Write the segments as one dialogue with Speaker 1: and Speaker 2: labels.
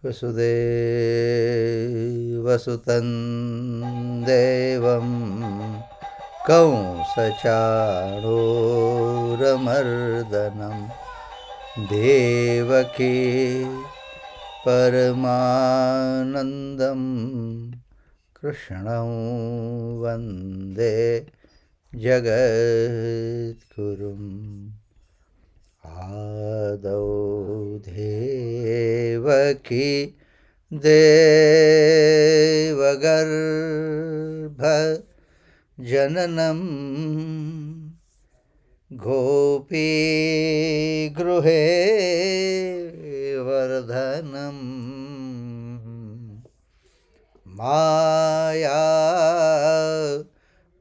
Speaker 1: वसुदेवसुतं देवं कंसचाणूरमर्दनं देवकी परमानन्दं कृष्णं वन्दे जगद्गुरुम् आदौ देवकी देवगर्भजननं गोपीगृहे वर्धनं माया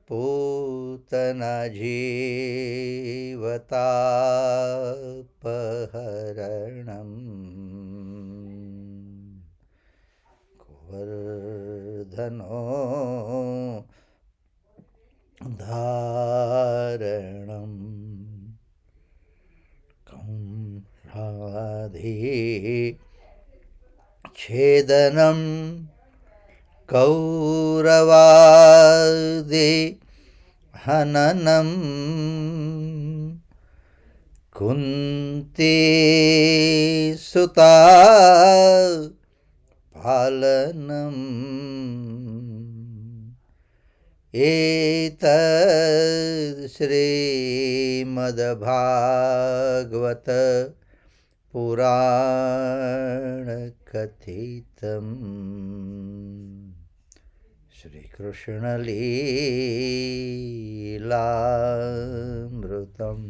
Speaker 1: पूतना जीवतापहरणं गोवर्धनो धारणं कंसाधि छेदनं कौरवादि हननं कुन्ती सुता पालनम् एतत् श्रीमद्भागवत पुराणकथितं श्रीकृष्णलीलामृतम्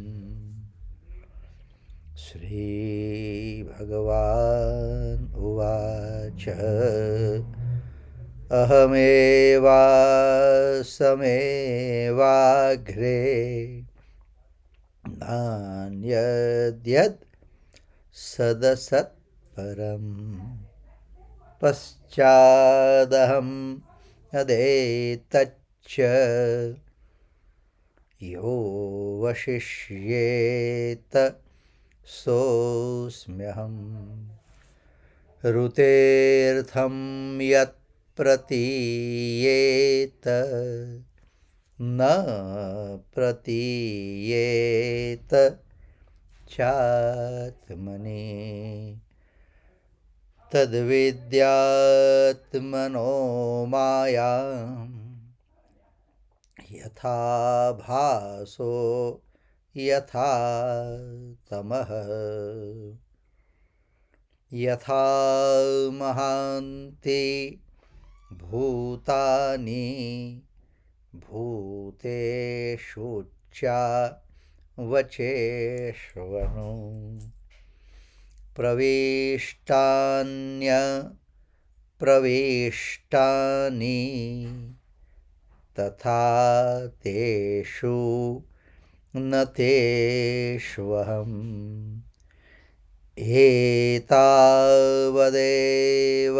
Speaker 1: श्रीभगवान् उवाच अहमेवासमेवाग्रे नान्यद्यत् सदसत्परं पश्चादहं यदेतच्च यो वशिष्येत सोऽस्म्यहम् ऋतेऽर्थं यत् प्रतीयेत न प्रतीयेत चात्मनि तद्विद्यात्मनो मायां यथा भासो यथा तमः यथा महान्ति भूतानि भूतेषु च वचेष्वनु प्रविष्टानि तथा तेषु न तेष्वहम् एतावदेव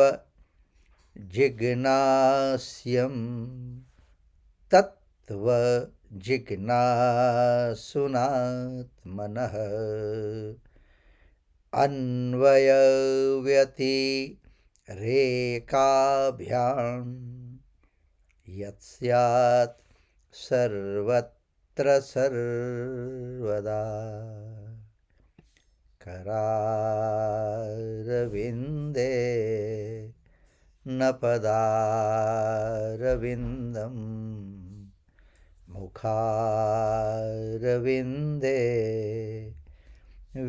Speaker 1: जिज्ञास्यं तत्त्वजिज्ञासुनात्मनः अन्वयव्यतिरेकाभ्यां यत्स्यात् सर्वत्र सर्वदा करारविन्दे न पदारविन्दं मुखारविन्दे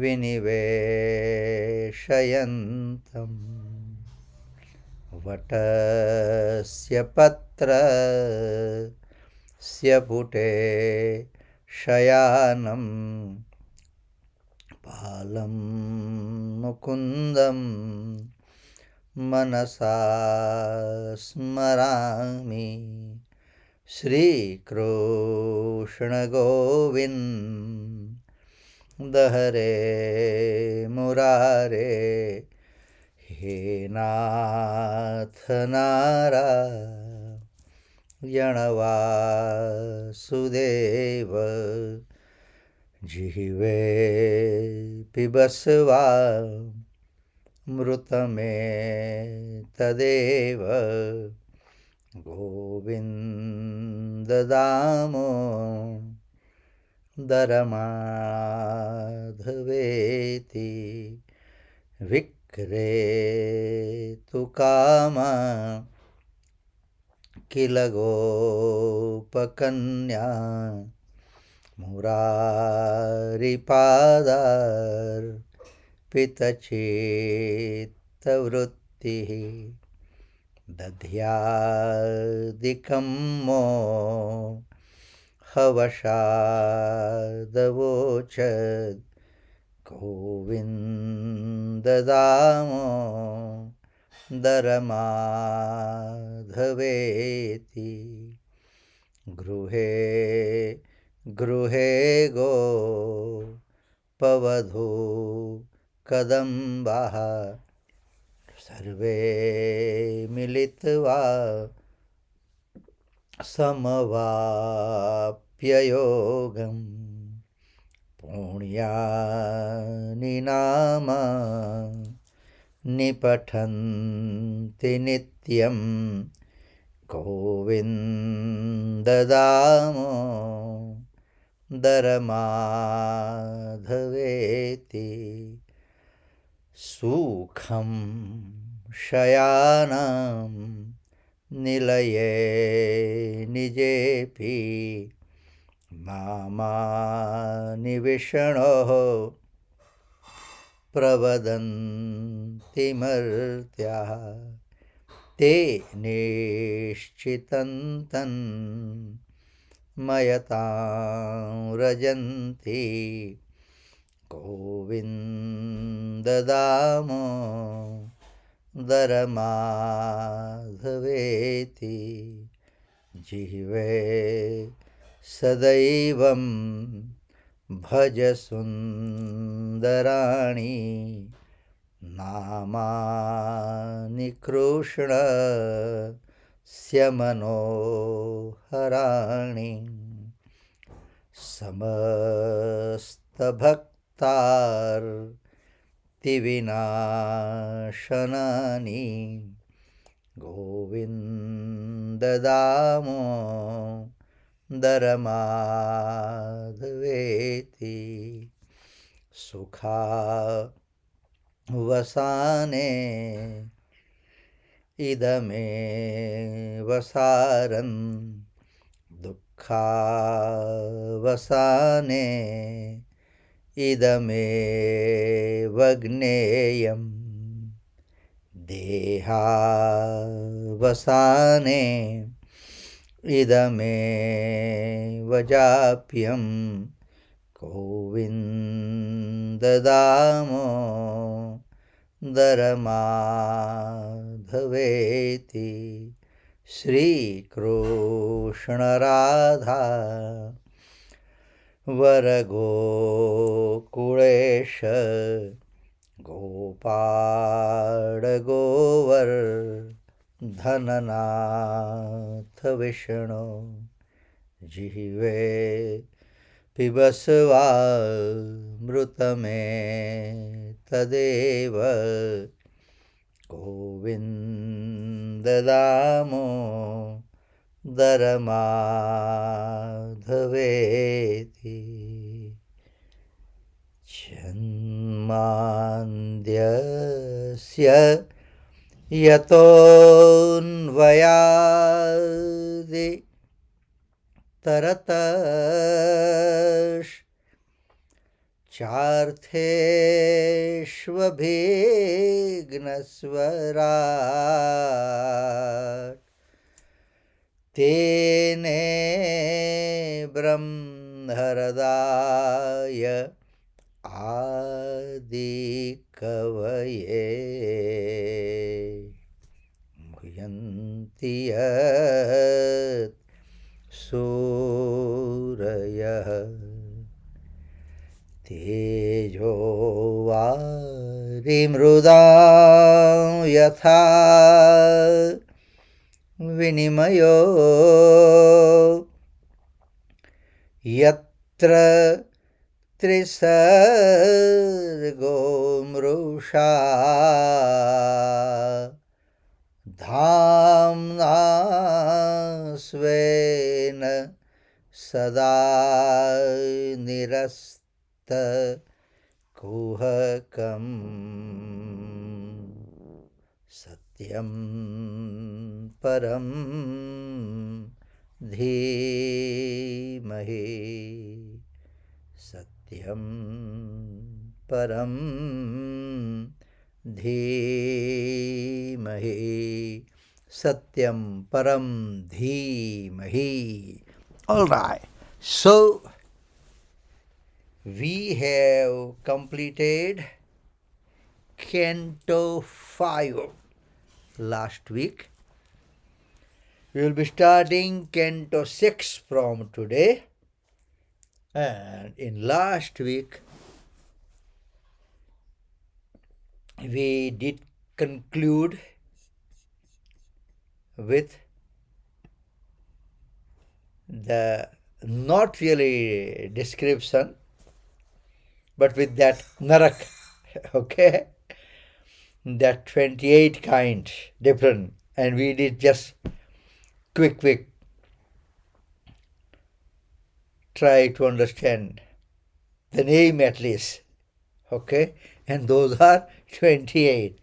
Speaker 1: विनिवेशयन्तम् वटस्य पत्रस्य पुटे शयानं बालं मुकुन्दं मनसा स्मरामि श्रीकृष्णगोविन्द हरे मुरारे हे नाथ नारायणवासुदेव जिह्वे पिबस्वा मृतमेतदेव गोविन्ददामोदरमाधवेति विक्रेतु कामा किल गोपकन्या मुरारिपादार्पितचित्तवृत्तिः दध्यादिकं मोहवशादवोचद् गोविन्ददामोदरमाधवेति गृहे गृहे गोपवधू कदम्बाः सर्वे मिलित्वा समवाप्ययोगम् पुण्यानि नाम निपठन्ति नित्यं गोविन्ददामोदरमाधवेति सुखं शयानं निलये निजेऽपि नामानि विष्णोः प्रवदन्ति मर्त्याः ते निश्चितं तन्मयतां व्रजन्ति गोविन्ददामोदरमाधवेति जिह्वे सदैवं भज सुन्दराणि नामानि कृष्णस्य मनोहराणि समस्तभक्तार्तिविनाशनानि गोविन्ददामोदरमाधवेति सुखावसाने इदमेव सारं दुःखावसाने इदमेव ज्ञेयं देहावसाने इदमेव जाप्यं गोविन्ददामोदरमाधवेति श्रीकृष्णराधा वरगोकुलेश गोपाळगोवर्धननाथ विष्णु जिह्वे पिबस्वामृतमेतदेव गोविन्ददामोदरमाधवेति जन्मान्द्यस्य यतोऽन्वयादि तरतश्चार्थेष्वभिघ्नस्वराट् तेने ब्रह्महृदाय आदिकवये मुह्यन्ति यत् सूरयः तेजो वारिमृदां यथा विनिमयो यत्र त्रिसर्गो मृषा धाम्ना स्वेन सदा निरस्तकुहकम् सत्यं परं धीमहि सत्यं परं धीमहि satyam param dhimahi. All right, so we have completed Canto 5 last week. We will be starting Canto 6 from today. And in last week, we did conclude with the not really description, but with that narak, okay, that 28 kind different, and we did just quick try to understand the name at least, okay, and those are 28.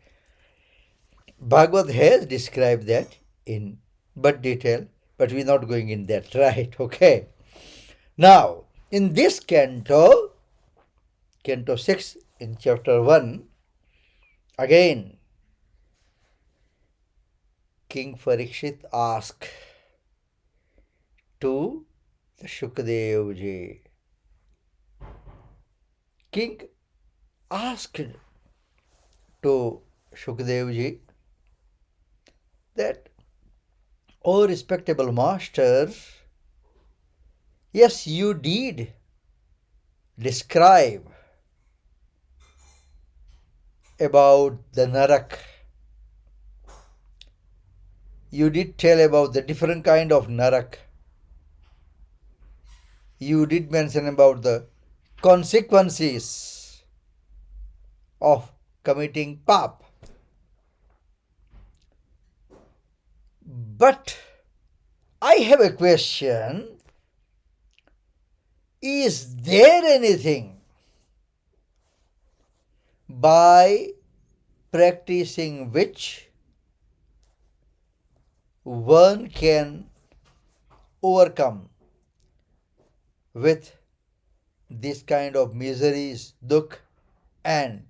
Speaker 1: Bhagwat has described that in but detail, but we're not going in that, right, okay. Now, in this canto, Canto 6, in chapter 1, again, King Parikshit asked to the Shukdev ji. King asked to Shukdev ji that, "O respectable master, yes, you did describe about the Narak. You did tell about the different kind of Narak. You did mention about the consequences of committing pap. But I have a question. Is there anything by practicing which one can overcome with this kind of miseries, dukh, and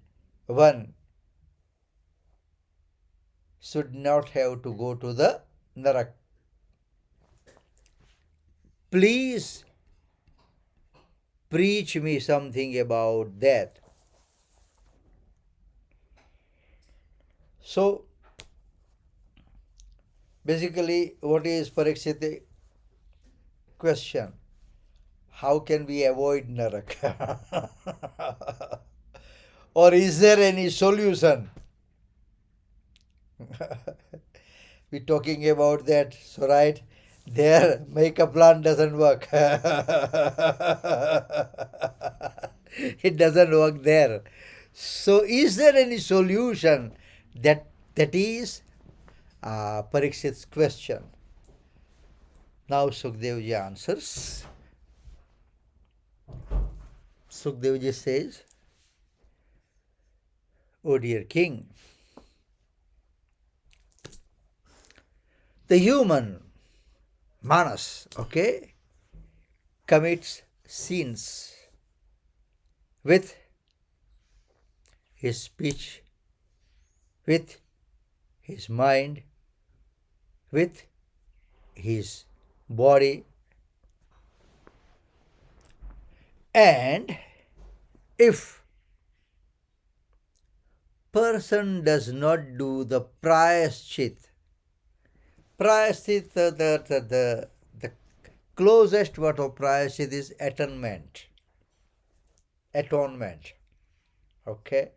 Speaker 1: one should not have to go to the narak? Please preach me something about that." So, basically, what is Parikshit's question? How can we avoid narak? Or is there any solution? We're talking about that, so right? Their makeup plant doesn't work. It doesn't work there. So is there any solution? That is Parikshit's question. Now Sukhdevji answers. Sukhdevji says, "O dear king, the human manas, okay, commits sins with his speech, with his mind, with his body, and if person does not do the prayashchit, the closest word of prayashchit is atonement, okay.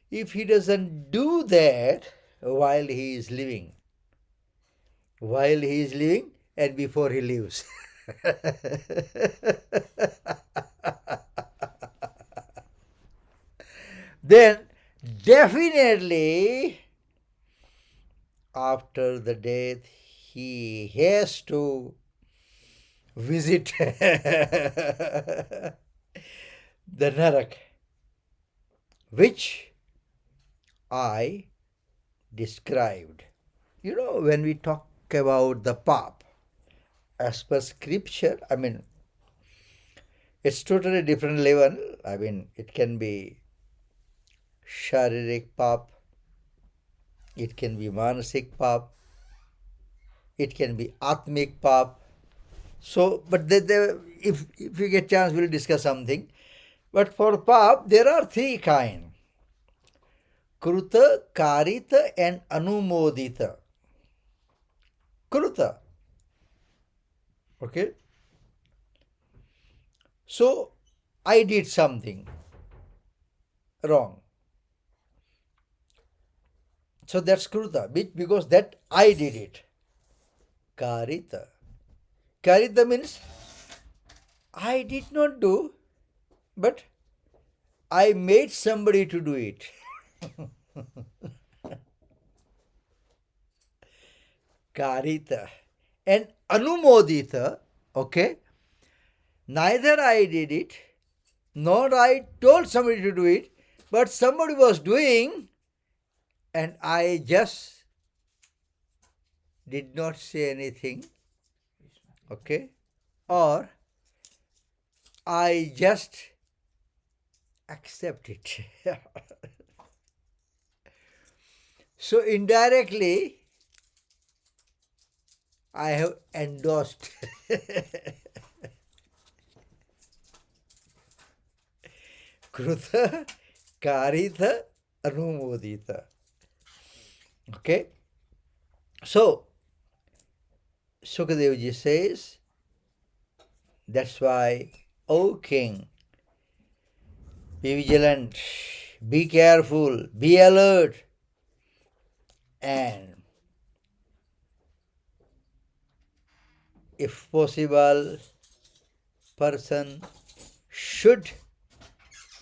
Speaker 1: If he doesn't do that while he is living and before he leaves, then definitely after the death he has to visit the Narak, which I described. When we talk about the pap, as per scripture, it's totally different level. It can be sharirik pap, it can be manasik pap, it can be atmik pap. So, but if we get chance, we'll discuss something. But for pap, there are three kinds: kruta, karita, and anumodita. Kruta. Okay. So, I did something wrong. So that's kruta, because that I did it. Karita. Karita means I did not do, but I made somebody to do it. Karita. And anumodita, okay, neither I did it, nor I told somebody to do it, but somebody was doing and I just did not say anything, okay, or I just accept it. So indirectly, I have endorsed. Kruta, Karita, Anumodita. Okay? So, Sukadevji says, that's why, O king, be vigilant, be careful, be alert, and if possible, person should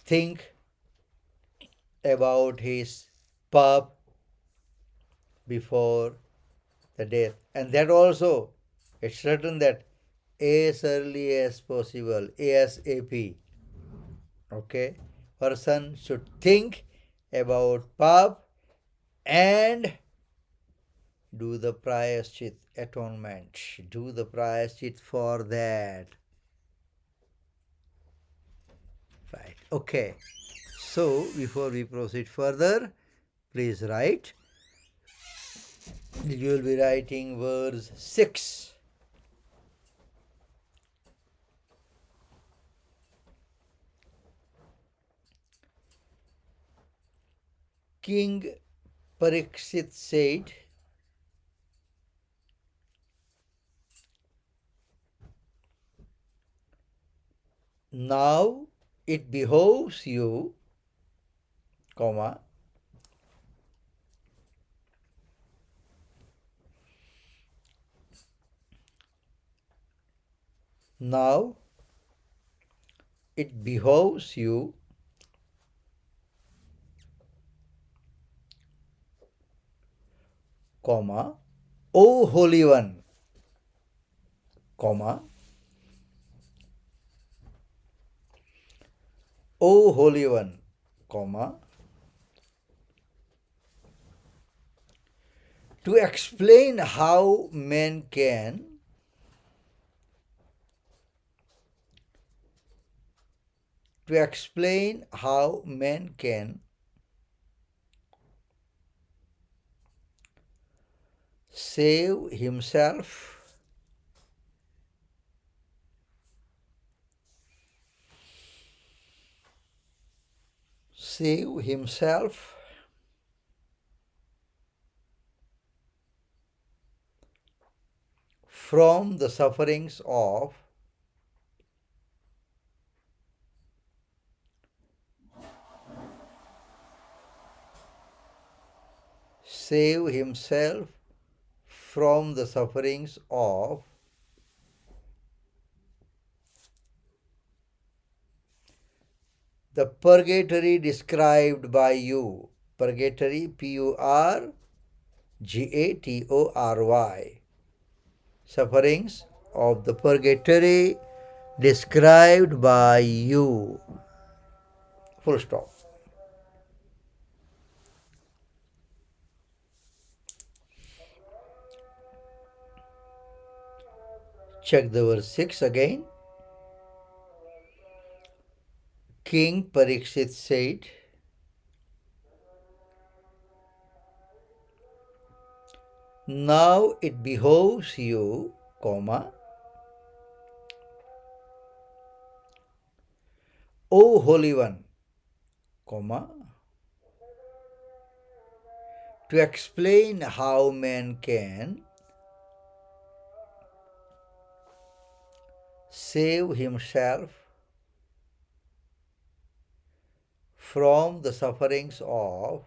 Speaker 1: think about his pap before the death. And that also, it's written that as early as possible, ASAP. Okay? Person should think about pap and do the prayashchit, atonement. Do the prayashchit for that. Right. Okay. So, before we proceed further, please write. You will be writing verse 6. King Parikshit said, now it behoves you, comma, now it behoves you, comma, O Holy One, comma, O Holy One, comma, to explain how men can save himself from the sufferings of the purgatory described by you. Purgatory, Purgatory. Sufferings of the purgatory described by you. Full stop. Check the verse 6 again. King Parikshit said, now it behoves you, comma, O Holy One, comma, to explain how man can save himself from the sufferings of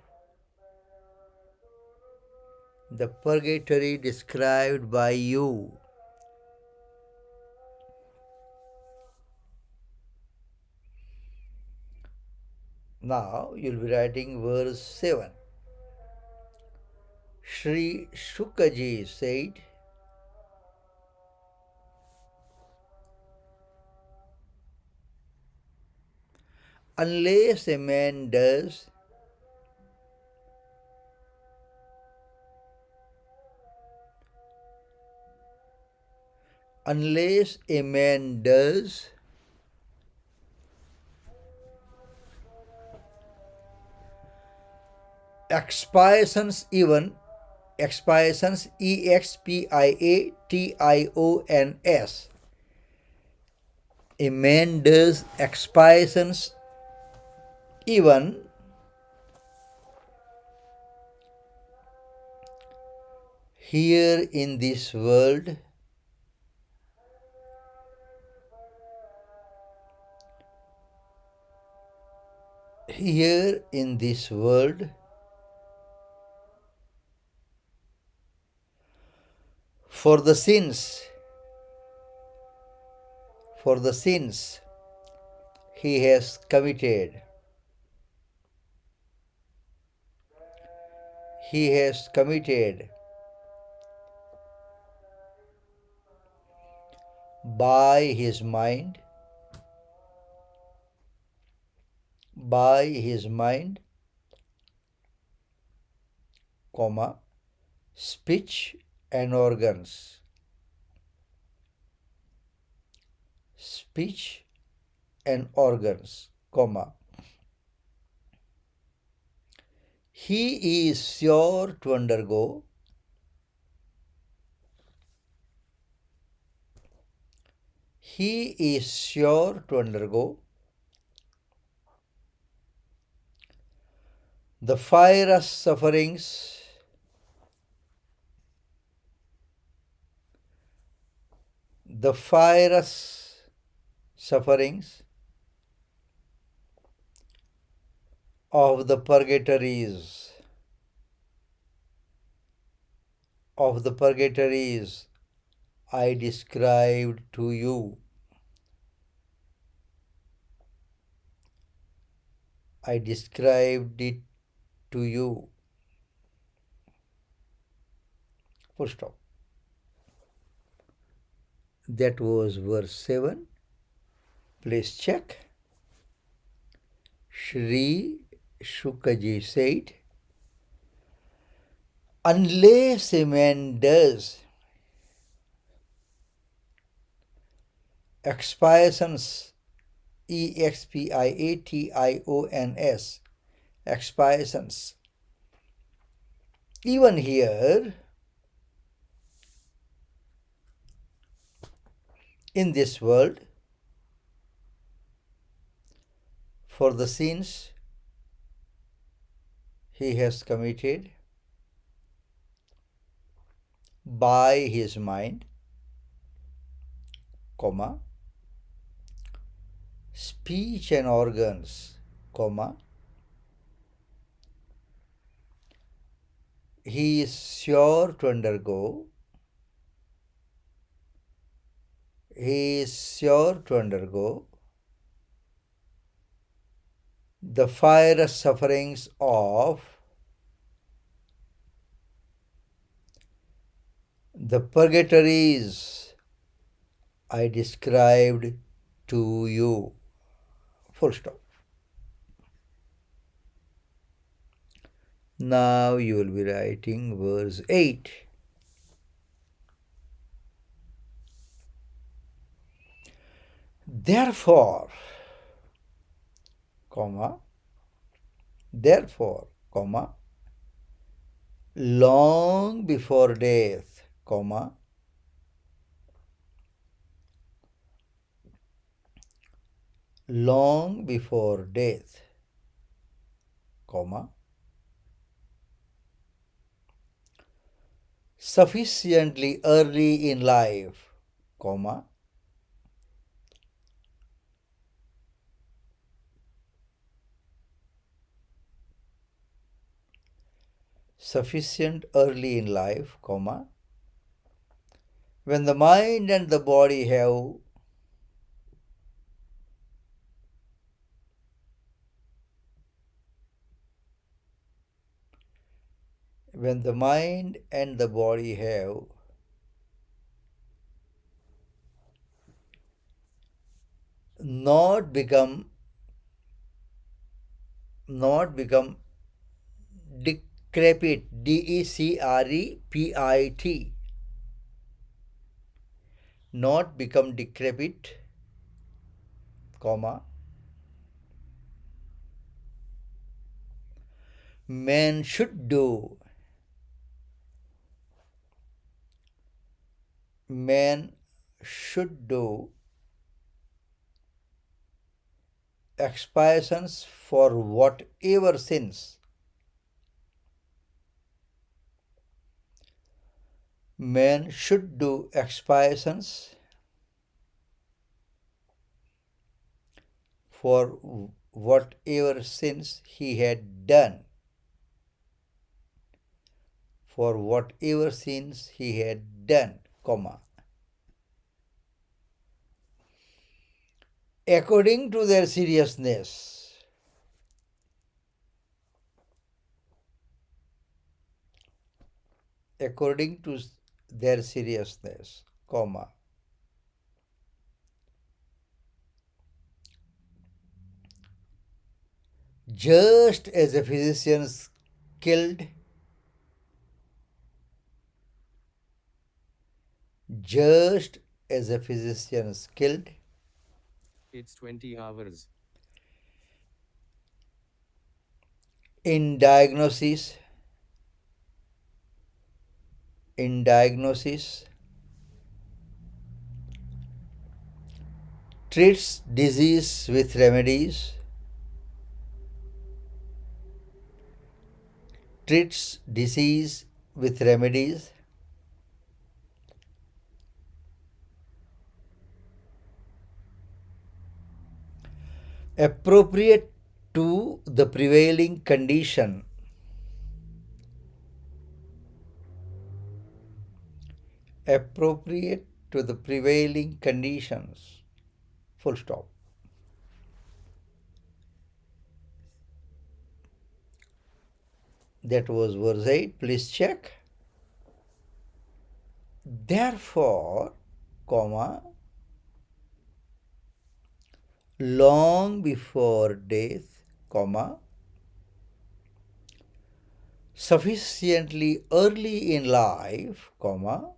Speaker 1: the purgatory described by you. Now you'll be writing verse 7. Shree Shukaji said, unless a man does expiations, even expiations, expiations, a man does expiations even here in this world, for the sins he has committed. By his mind, comma, speech and organs, comma, he is sure to undergo the fierce sufferings of the purgatories I described to you. I described it to you. Full stop. That was verse 7. Please check. Shree Shukaji said, unless a man does expiations, expiations, even here in this world, for the sins he has committed by his mind, comma, speech and organs, comma, he is sure to undergo the fire sufferings of the purgatories I described to you. Full stop. Now you will be writing verse 8. Therefore, comma, therefore, comma, long before death, comma, long before death, comma, sufficiently early in life, comma, sufficient early in life, comma, when the mind and the body have when the mind and the body have not become decrepit, decrepit, not become decrepit, comma, man should do man should do expiations for whatever sins man should do expiations for whatever sins he had done, for whatever sins he had done, comma, according to their seriousness, according to their seriousness, comma, just as a physician skilled, just as a physician skilled
Speaker 2: It's 20 hours.
Speaker 1: in diagnosis, in diagnosis, treats disease with remedies, treats disease with remedies, appropriate to the prevailing condition, appropriate to the prevailing conditions, full stop. That was verse 8. Please check. Therefore, comma, long before death, comma, sufficiently early in life, comma,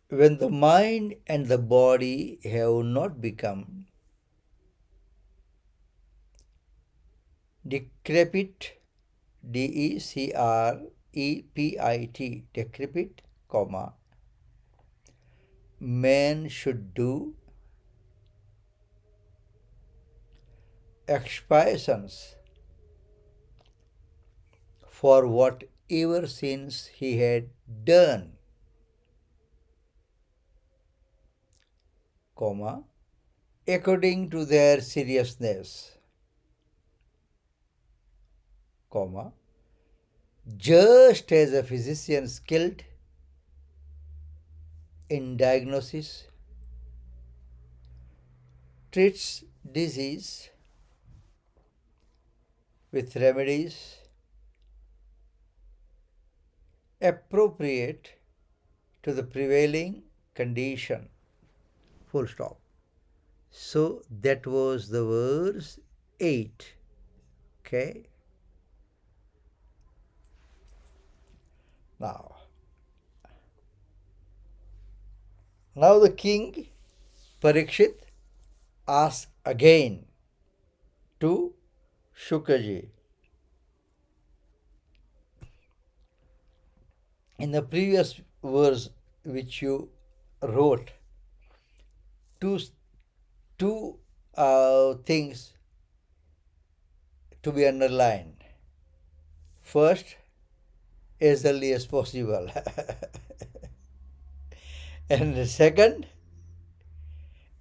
Speaker 1: when the mind and the body have not become decrepit, decrepit, decrepit, comma, man should do expiations for whatever sins he had done, comma, according to their seriousness, comma, just as a physician skilled in diagnosis, treats disease with remedies appropriate to the prevailing condition. Full stop. So that was the verse 8. Okay. Now the king Parikshit asked again to Shukaji. In the previous verse which you wrote, two things to be underlined. First, as early as possible. And the second,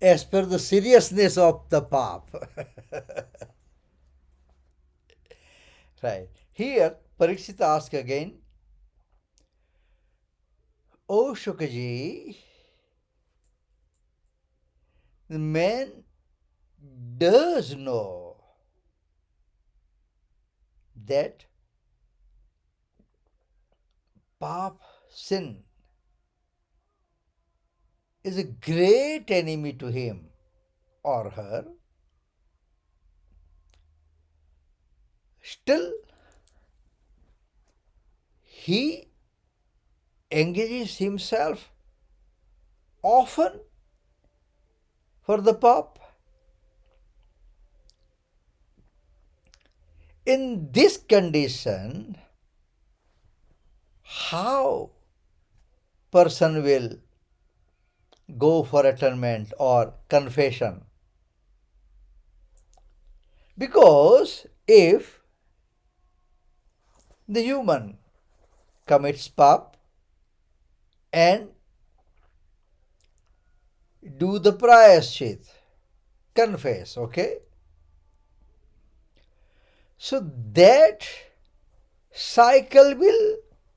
Speaker 1: as per the seriousness of the pap. Right. Here, Parikshit asks again, O Shukaji, the man does know that pap, sin, is a great enemy to him or her. Still, he engages himself often for the pap. In this condition, how person will go for atonement or confession? Because if the human commits pap and do the prayashchit, confess, okay? So that cycle will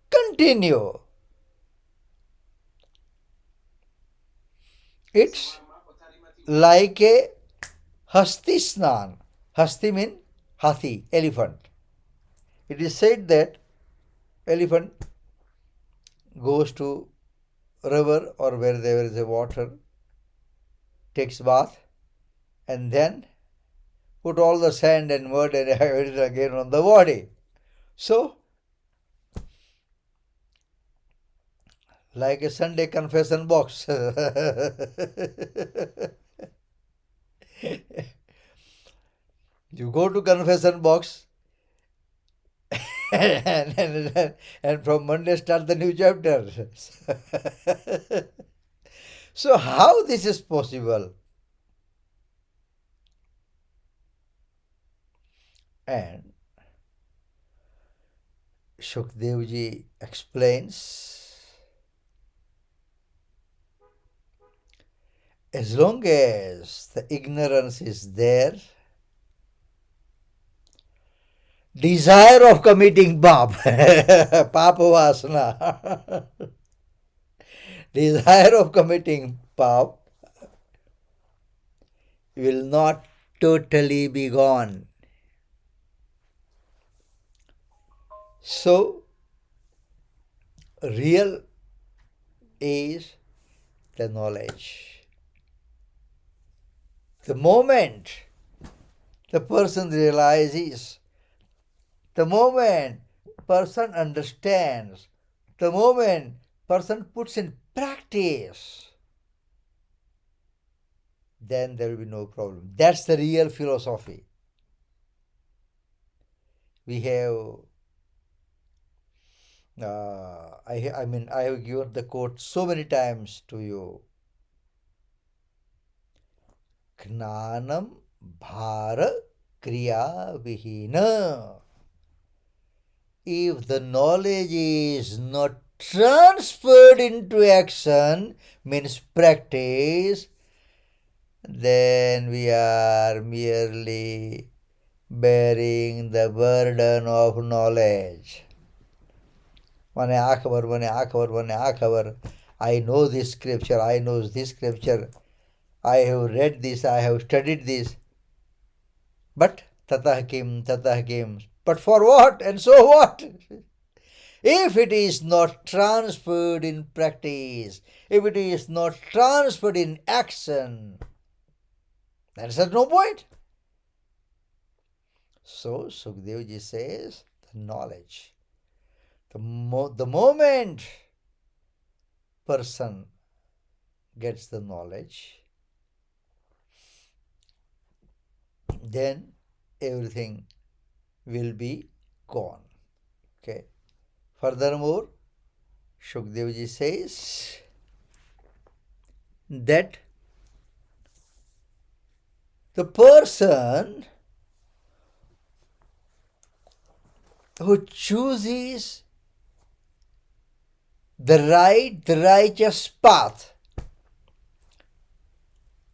Speaker 1: continue. It's like a hasti snan. Hasti means hathi, elephant. It is said that elephant goes to river or where there is a water, takes bath, and then put all the sand and mud and everything again on the body. So, like a Sunday confession box. You go to confession box and from Monday start the new chapter. So how this is possible? And Shukdevji explains, as long as the ignorance is there, desire of committing pap, papa vasana, desire of committing pap will not totally be gone. So, real is the knowledge. The moment the person realizes, the moment person understands, the moment person puts in practice, then there will be no problem. That's the real philosophy. We have, I have given the quote so many times to you. Gnanam bhara kriya vihina. If the knowledge is not transferred into action, means practice, then we are merely bearing the burden of knowledge. I know this scripture, I know this scripture. I have read this, I have studied this. But tatah kim, tatah kim. But for what? And so what? If it is not transferred in practice, if it is not transferred in action, then there's no point. So Sukadevji says the knowledge. The moment person gets the knowledge, then everything will be gone. Okay. Furthermore, Shukadevji says that the person who chooses the righteous path,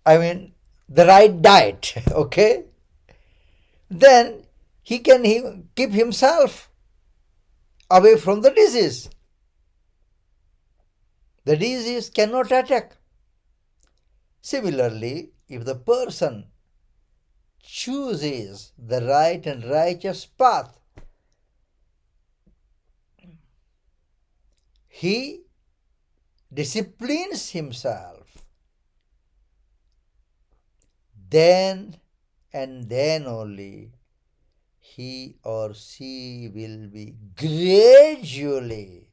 Speaker 1: I mean the right diet, okay, then he can keep himself away from the disease. The disease cannot attack. Similarly, if the person chooses the right and righteous path, he disciplines himself, then and then only he or she will be gradually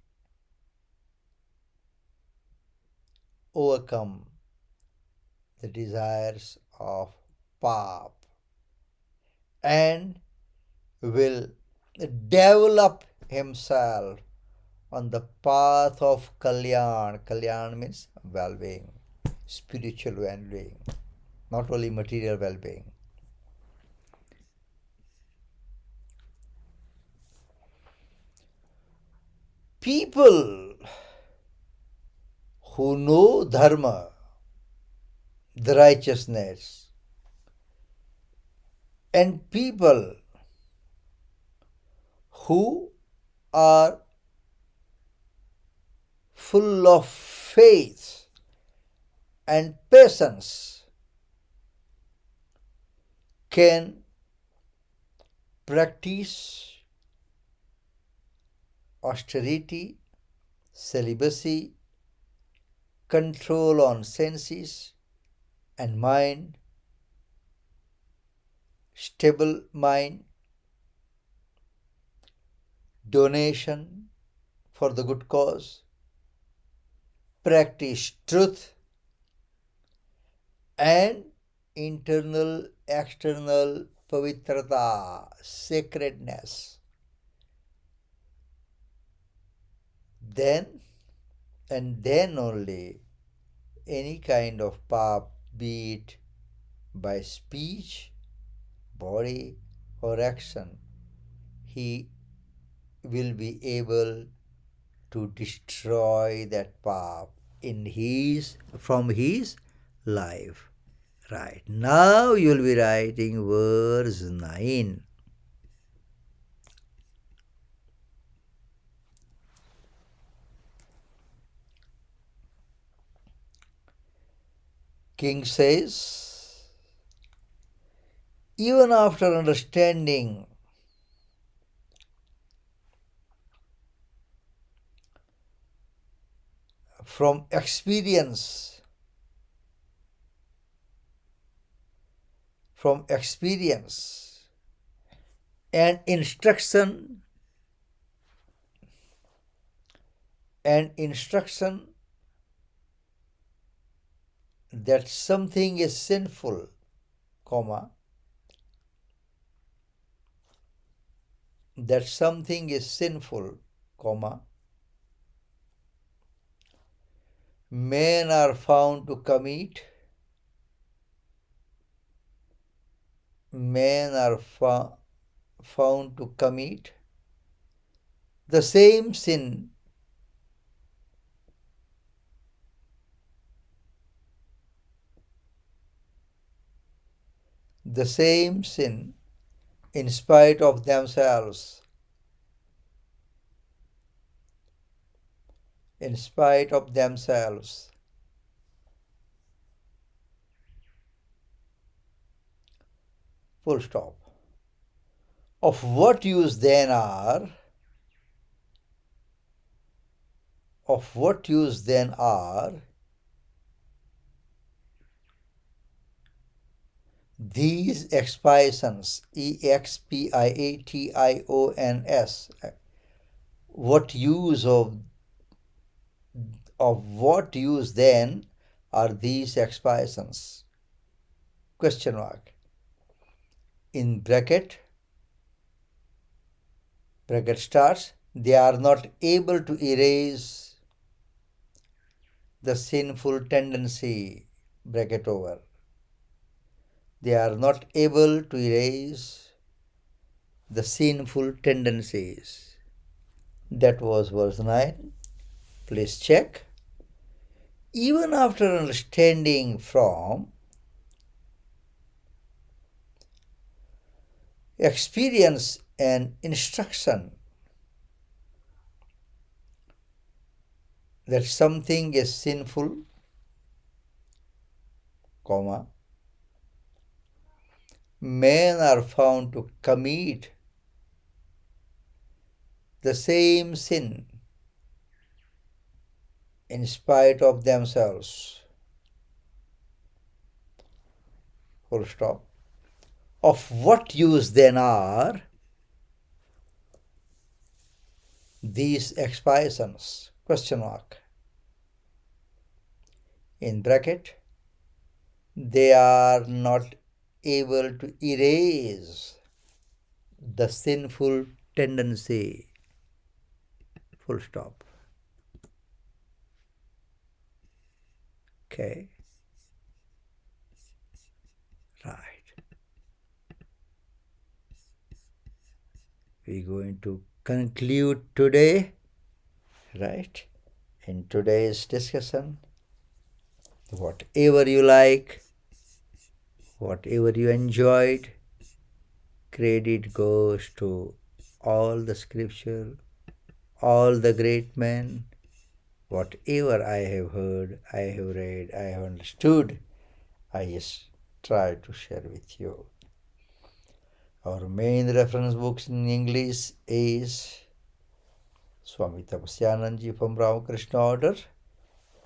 Speaker 1: overcome the desires of pap and will develop himself on the path of kalyan. Kalyan means well-being, spiritual well-being, not only material well-being. People who know dharma, the righteousness, and people who are full of faith and patience can practice austerity, celibacy, control on senses and mind, stable mind, donation for the good cause, practice truth, and internal external pavitrata, sacredness. Then and then only any kind of pap, be it by speech, body, or action, he will be able to destroy that pap from his life. Right. Now you will be writing verse 9. King says, even after understanding from experience and instruction that something is sinful, comma, men are found to commit the same sin in spite of themselves, Full stop. Of what use then are these expiations, expiations? What use of what use then are these expiations? Question mark. In bracket starts, they are not able to erase the sinful tendency, bracket over. They are not able to erase the sinful tendencies. That was verse 9. Please check. Even after understanding from experience and instruction that something is sinful, comma, men are found to commit the same sin in spite of themselves. Full stop. Of what use then are these expiations? Question mark. In bracket, they are not able to erase the sinful tendency. Full stop. Okay. Right. We're going to conclude today, right? In today's discussion, whatever you like, whatever you enjoyed, credit goes to all the scripture, all the great men. Whatever I have heard, I have read, I have understood, I just try to share with you. Our main reference books in English is Swami Tapasyanandji from Ramakrishna Order,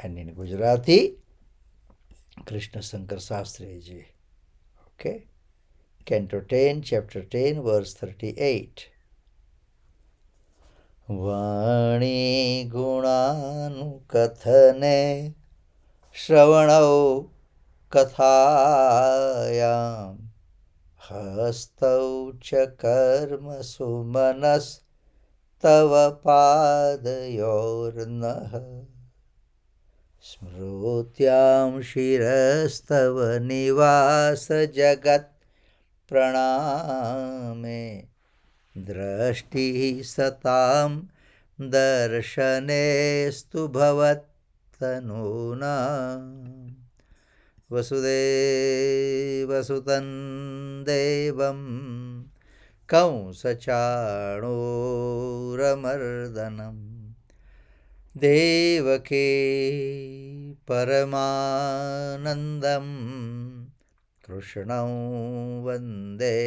Speaker 1: and in Gujarati, Krishna Shankar Shastriji. Okay? Canto 10, chapter 10, verse 38. Vani gunanukathane shravanau kathayam hastau cha karma sumanas tava padayornah smrutyam shirastava nivasa jagat praname drashti satam darshanestu bhavattanuna vasudevasutan devam कंसचाणूरमर्दनम् देवके परमानन्दं कृष्णं वन्दे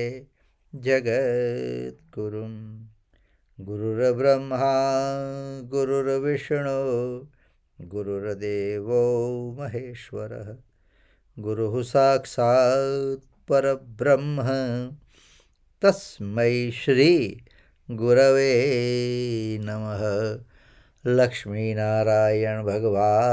Speaker 1: जगद्गुरुं गुरुर्ब्रह्मा गुरुर्विष्णु गुरुर्देवो महेश्वरः गुरुः साक्षात् परब्रह्म तस्मै श्री गुरवे नमः। लक्ष्मीनारायण भगवान